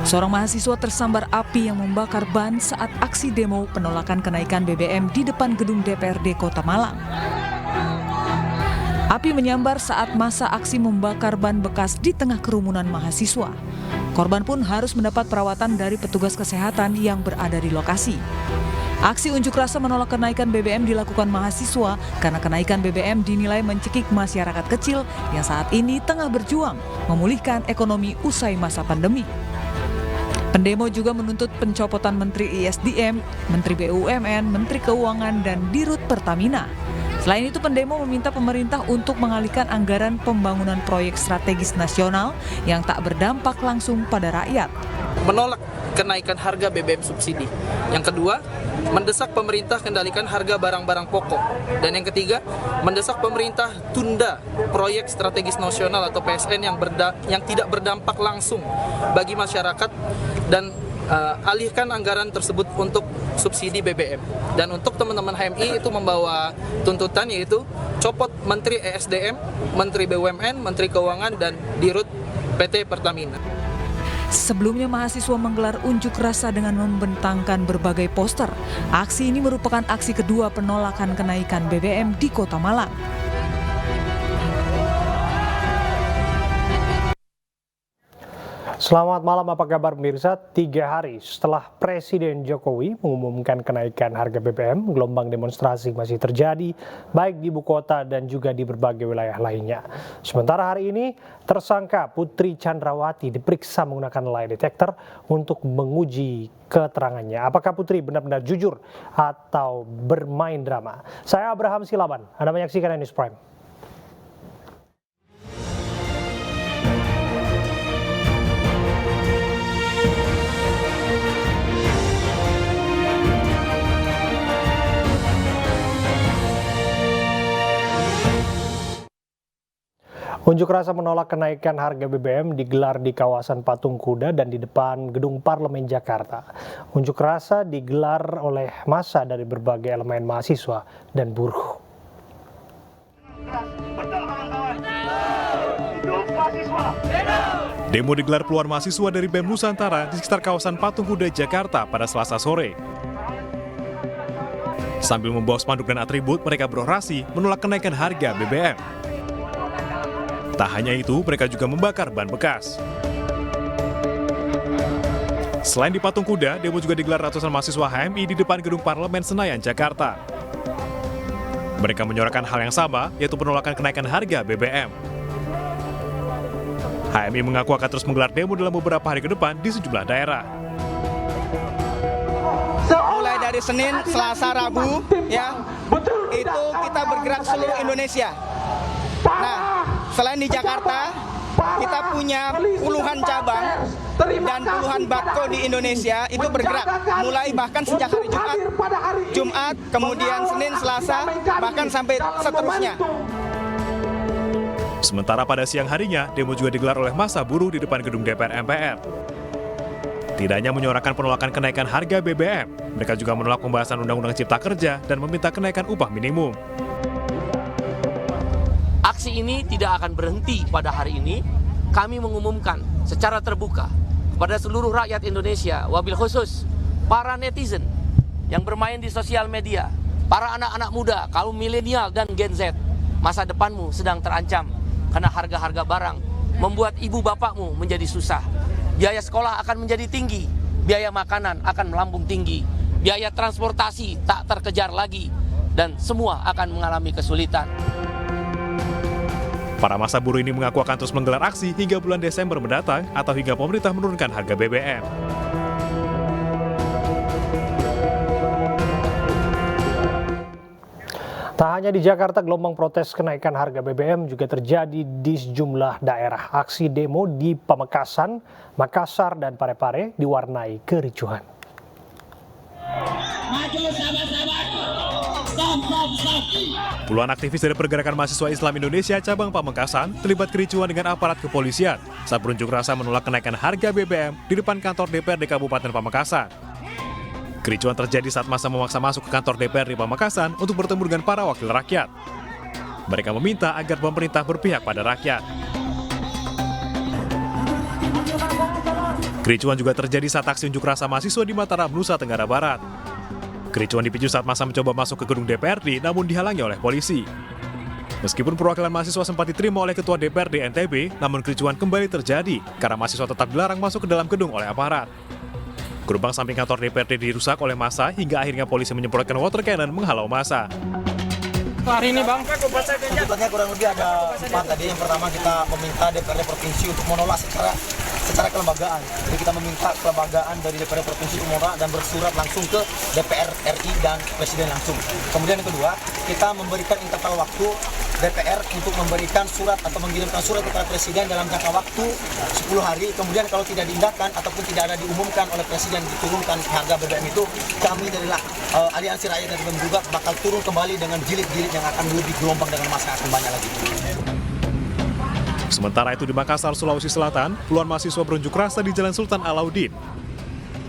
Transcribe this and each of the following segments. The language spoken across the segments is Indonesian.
Seorang mahasiswa tersambar api yang membakar ban saat aksi demo penolakan kenaikan BBM di depan gedung DPRD Kota Malang. Api menyambar saat masa aksi membakar ban bekas di tengah kerumunan mahasiswa. Korban pun harus mendapat perawatan dari petugas kesehatan yang berada di lokasi. Aksi unjuk rasa menolak kenaikan BBM dilakukan mahasiswa karena kenaikan BBM dinilai mencekik masyarakat kecil yang saat ini tengah berjuang memulihkan ekonomi usai masa pandemi. Pendemo juga menuntut pencopotan Menteri ISDM, Menteri BUMN, Menteri Keuangan, dan Dirut Pertamina. Selain itu, pendemo meminta pemerintah untuk mengalihkan anggaran pembangunan proyek strategis nasional yang tak berdampak langsung pada rakyat. Menolak kenaikan harga BBM subsidi. Yang kedua, mendesak pemerintah kendalikan harga barang-barang pokok. Dan yang ketiga, mendesak pemerintah tunda proyek strategis nasional atau PSN yang tidak berdampak langsung bagi masyarakat dan alihkan anggaran tersebut untuk subsidi BBM. Dan untuk teman-teman HMI itu membawa tuntutan yaitu copot Menteri ESDM, Menteri BUMN, Menteri Keuangan, dan Dirut PT Pertamina. Sebelumnya mahasiswa menggelar unjuk rasa dengan membentangkan berbagai poster. Aksi ini merupakan aksi kedua penolakan kenaikan BBM di Kota Malang. Selamat malam, apa kabar pemirsa? 3 hari setelah Presiden Jokowi mengumumkan kenaikan harga BBM, gelombang demonstrasi masih terjadi baik di ibu kota dan juga di berbagai wilayah lainnya. Sementara hari ini, tersangka Putri Chandrawati diperiksa menggunakan lie detector untuk menguji keterangannya. Apakah Putri benar-benar jujur atau bermain drama? Saya Abraham Silaban, Anda menyaksikan News Prime. Unjuk rasa menolak kenaikan harga BBM digelar di kawasan Patung Kuda dan di depan Gedung Parlemen Jakarta. Unjuk rasa digelar oleh massa dari berbagai elemen mahasiswa dan buruh. Demo digelar puluhan mahasiswa dari BEM Nusantara di sekitar kawasan Patung Kuda, Jakarta pada Selasa sore. Sambil membawa spanduk dan atribut, mereka berorasi menolak kenaikan harga BBM. Tak hanya itu, mereka juga membakar ban bekas. Selain di Patung Kuda, demo juga digelar ratusan mahasiswa HMI di depan Gedung Parlemen Senayan, Jakarta. Mereka menyuarakan hal yang sama, yaitu penolakan kenaikan harga BBM. HMI mengaku akan terus menggelar demo dalam beberapa hari ke depan di sejumlah daerah. Mulai dari Senin, Selasa, Rabu, ya, itu kita bergerak seluruh Indonesia. Nah, selain di Jakarta, kita punya puluhan cabang dan puluhan batko di Indonesia itu bergerak. Mulai bahkan sejak hari Jumat, kemudian Senin, Selasa, bahkan sampai seterusnya. Sementara pada siang harinya, demo juga digelar oleh massa buruh di depan gedung DPR MPR. Tidak hanya menyuarakan penolakan kenaikan harga BBM, mereka juga menolak pembahasan Undang-Undang Cipta Kerja dan meminta kenaikan upah minimum. Aksi ini tidak akan berhenti pada hari ini. Kami mengumumkan secara terbuka kepada seluruh rakyat Indonesia, wabil khusus para netizen yang bermain di sosial media, para anak-anak muda, kaum milenial dan Gen Z, masa depanmu sedang terancam karena harga-harga barang membuat ibu bapakmu menjadi susah. Biaya sekolah akan menjadi tinggi, biaya makanan akan melambung tinggi, biaya transportasi tak terkejar lagi, dan semua akan mengalami kesulitan. Para massa buruh ini mengaku akan terus menggelar aksi hingga bulan Desember mendatang atau hingga pemerintah menurunkan harga BBM. Tak hanya di Jakarta, gelombang protes kenaikan harga BBM juga terjadi di sejumlah daerah. Aksi demo di Pamekasan, Makassar, dan Parepare diwarnai kericuhan. Puluhan aktivis dari Pergerakan Mahasiswa Islam Indonesia cabang Pamekasan terlibat kericuhan dengan aparat kepolisian saat berunjuk rasa menolak kenaikan harga BBM di depan kantor DPRD Kabupaten Pamekasan. Kericuhan terjadi saat massa memaksa masuk ke kantor DPRD Pamekasan untuk bertemu dengan para wakil rakyat. Mereka meminta agar pemerintah berpihak pada rakyat. Kericuan juga terjadi saat aksi unjuk rasa mahasiswa di Mataram, Nusa Tenggara Barat. Kericuan dipicu saat massa mencoba masuk ke gedung DPRD namun dihalangi oleh polisi. Meskipun perwakilan mahasiswa sempat diterima oleh Ketua DPRD NTB, namun kericuan kembali terjadi karena mahasiswa tetap dilarang masuk ke dalam gedung oleh aparat. Gerbang samping kantor DPRD dirusak oleh massa hingga akhirnya polisi menyemprotkan water cannon menghalau massa. Hari ini Bang, Tuntutannya kurang lebih ada 4 tadi. Yang pertama kita meminta DPRD Provinsi untuk menolak secara kelembagaan. Jadi kita meminta kelembagaan dari DPRD Provinsi untuk menolak dan bersurat langsung ke DPR RI dan Presiden langsung. Kemudian yang kedua, kita memberikan interval waktu DPR untuk memberikan surat atau mengirimkan surat kepada Presiden dalam jangka waktu 10 hari. Kemudian kalau tidak diindahkan ataupun tidak ada diumumkan oleh Presiden diturunkan harga BBM itu, kami dari Aliansi Rakyat dan BBM juga bakal turun kembali dengan jilid-jilid yang akan lebih gelombang dengan masa akan banyak lagi. Sementara itu di Makassar, Sulawesi Selatan, puluhan mahasiswa berunjuk rasa di Jalan Sultan Alauddin.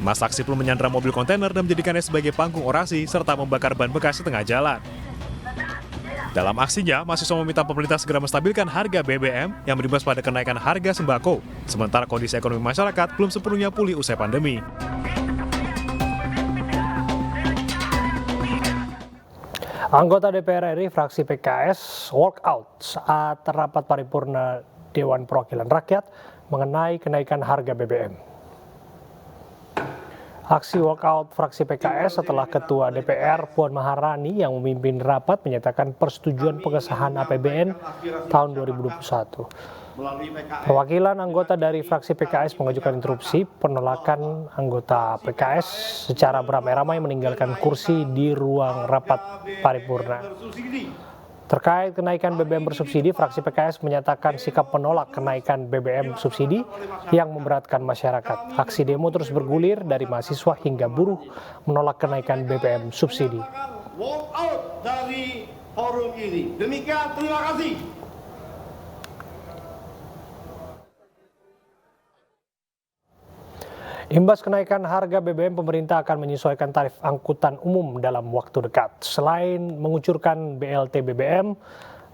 Massa aksi pun menyandra mobil kontainer dan menjadikannya sebagai panggung orasi serta membakar ban bekas di tengah jalan. Dalam aksinya, mahasiswa meminta pemerintah segera menstabilkan harga BBM yang berimbas pada kenaikan harga sembako, sementara kondisi ekonomi masyarakat belum sepenuhnya pulih usai pandemi. Anggota DPR RI fraksi PKS walk out saat rapat paripurna Dewan Perwakilan Rakyat mengenai kenaikan harga BBM. Aksi walkout fraksi PKS setelah Ketua DPR Puan Maharani yang memimpin rapat menyatakan persetujuan pengesahan APBN tahun 2021. Perwakilan anggota dari fraksi PKS mengajukan interupsi penolakan anggota PKS secara beramai-ramai meninggalkan kursi di ruang rapat paripurna. Terkait kenaikan BBM bersubsidi, fraksi PKS menyatakan sikap menolak kenaikan BBM subsidi yang memberatkan masyarakat. Aksi demo terus bergulir dari mahasiswa hingga buruh menolak kenaikan BBM subsidi. Walk out dari forum ini. Demikian, terima kasih. Imbas kenaikan harga BBM, pemerintah akan menyesuaikan tarif angkutan umum dalam waktu dekat. Selain mengucurkan BLT BBM,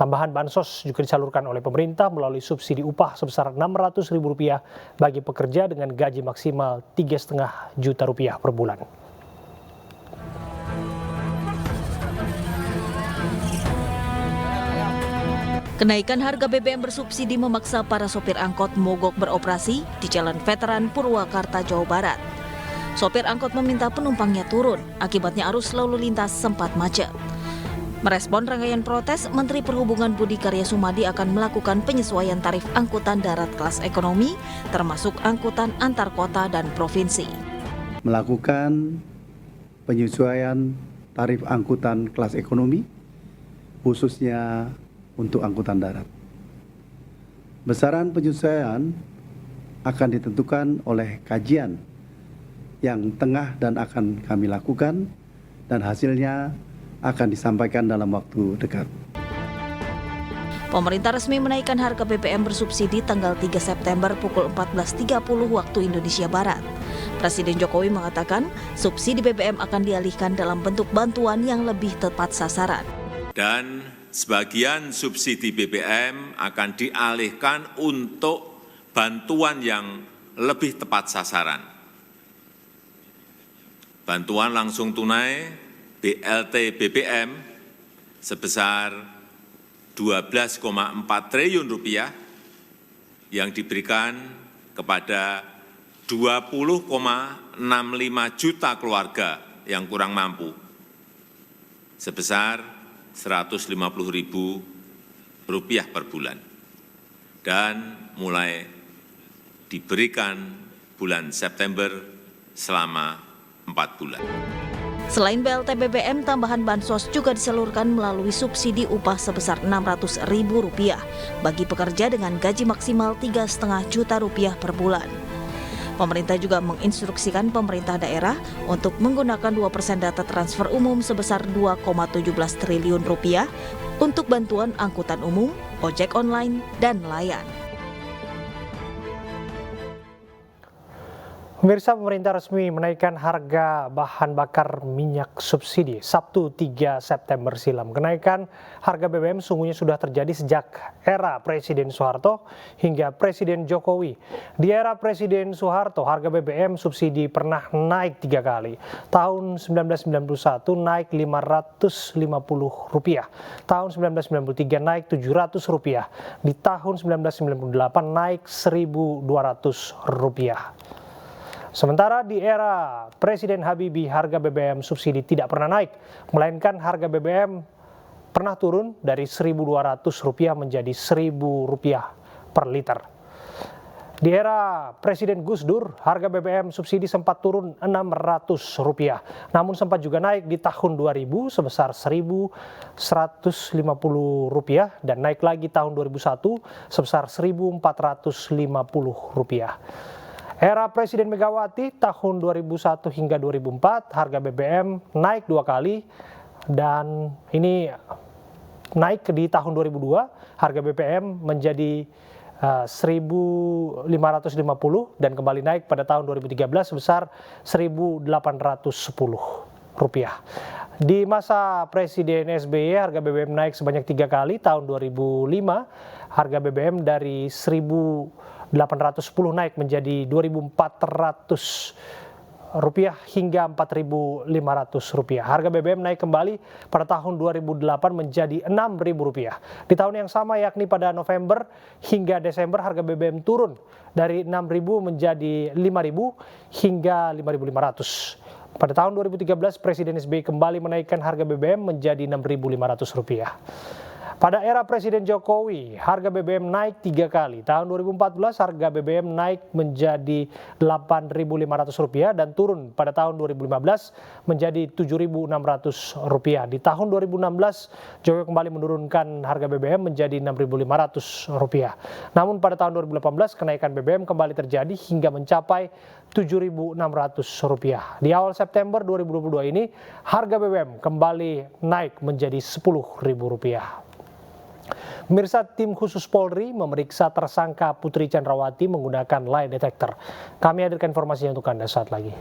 tambahan bansos juga disalurkan oleh pemerintah melalui subsidi upah sebesar Rp600.000 bagi pekerja dengan gaji maksimal Rp3,5 juta per bulan. Kenaikan harga BBM bersubsidi memaksa para sopir angkot mogok beroperasi di Jalan Veteran Purwakarta, Jawa Barat. Sopir angkot meminta penumpangnya turun, akibatnya arus lalu lintas sempat macet. Merespon rangkaian protes, Menteri Perhubungan Budi Karya Sumadi akan melakukan penyesuaian tarif angkutan darat kelas ekonomi, termasuk angkutan antar kota dan provinsi. Melakukan penyesuaian tarif angkutan kelas ekonomi, khususnya untuk angkutan darat. Besaran penyesuaian akan ditentukan oleh kajian yang tengah dan akan kami lakukan, dan hasilnya akan disampaikan dalam waktu dekat. Pemerintah resmi menaikkan harga BBM bersubsidi tanggal 3 September pukul 14.30 waktu Indonesia Barat. Presiden Jokowi mengatakan subsidi BBM akan dialihkan dalam bentuk bantuan yang lebih tepat sasaran. Dan sebagian subsidi BBM akan dialihkan untuk bantuan yang lebih tepat sasaran. Bantuan langsung tunai BLT BBM sebesar Rp12,4 triliun yang diberikan kepada 20,65 juta keluarga yang kurang mampu sebesar Rp150.000 per bulan, dan mulai diberikan bulan September selama 4 bulan. Selain BLT BBM, tambahan bansos juga disalurkan melalui subsidi upah sebesar Rp600.000 bagi pekerja dengan gaji maksimal Rp3,5 juta per bulan. Pemerintah juga menginstruksikan pemerintah daerah untuk menggunakan 2% data transfer umum sebesar Rp2,17 triliun untuk bantuan angkutan umum, ojek online, dan nelayan. Pemirsa, pemerintah resmi menaikkan harga bahan bakar minyak subsidi Sabtu 3 September silam. Kenaikan harga BBM sungguhnya sudah terjadi sejak era Presiden Soeharto hingga Presiden Jokowi. Di era Presiden Soeharto, harga BBM subsidi pernah naik 3 kali. Tahun 1991 naik Rp550. Tahun 1993 naik Rp700. Di tahun 1998 naik Rp1.200. Sementara di era Presiden Habibie, harga BBM subsidi tidak pernah naik, melainkan harga BBM pernah turun dari Rp1.200 menjadi Rp1.000 per liter. Di era Presiden Gus Dur, harga BBM subsidi sempat turun Rp600, namun sempat juga naik di tahun 2000 sebesar Rp1.150 dan naik lagi tahun 2001 sebesar Rp1.450. Era Presiden Megawati tahun 2001 hingga 2004 harga BBM naik 2 kali dan ini naik di tahun 2002 harga BBM menjadi Rp1.550 dan kembali naik pada tahun 2013 sebesar Rp1.810. Di masa Presiden SBY harga BBM naik sebanyak 3 kali. Tahun 2005 harga BBM dari Rp1.810 naik menjadi Rp2.400 hingga Rp4.500. Harga BBM naik kembali pada tahun 2008 menjadi Rp6.000. Di tahun yang sama yakni pada November hingga Desember harga BBM turun dari Rp6.000 menjadi Rp5.000 hingga Rp5.500. Pada tahun 2013 Presiden SBY kembali menaikkan harga BBM menjadi Rp6.500. Pada era Presiden Jokowi, harga BBM naik 3 kali. Tahun 2014 harga BBM naik menjadi Rp8.500 dan turun pada tahun 2015 menjadi Rp7.600. Di tahun 2016 Jokowi kembali menurunkan harga BBM menjadi Rp6.500. Namun pada tahun 2018 kenaikan BBM kembali terjadi hingga mencapai Rp7.600. Di awal September 2022 ini harga BBM kembali naik menjadi Rp10.000. Pemirsa, tim khusus Polri memeriksa tersangka Putri Chandrawati menggunakan lie detector. Kami hadirkan informasinya untuk Anda saat lagi.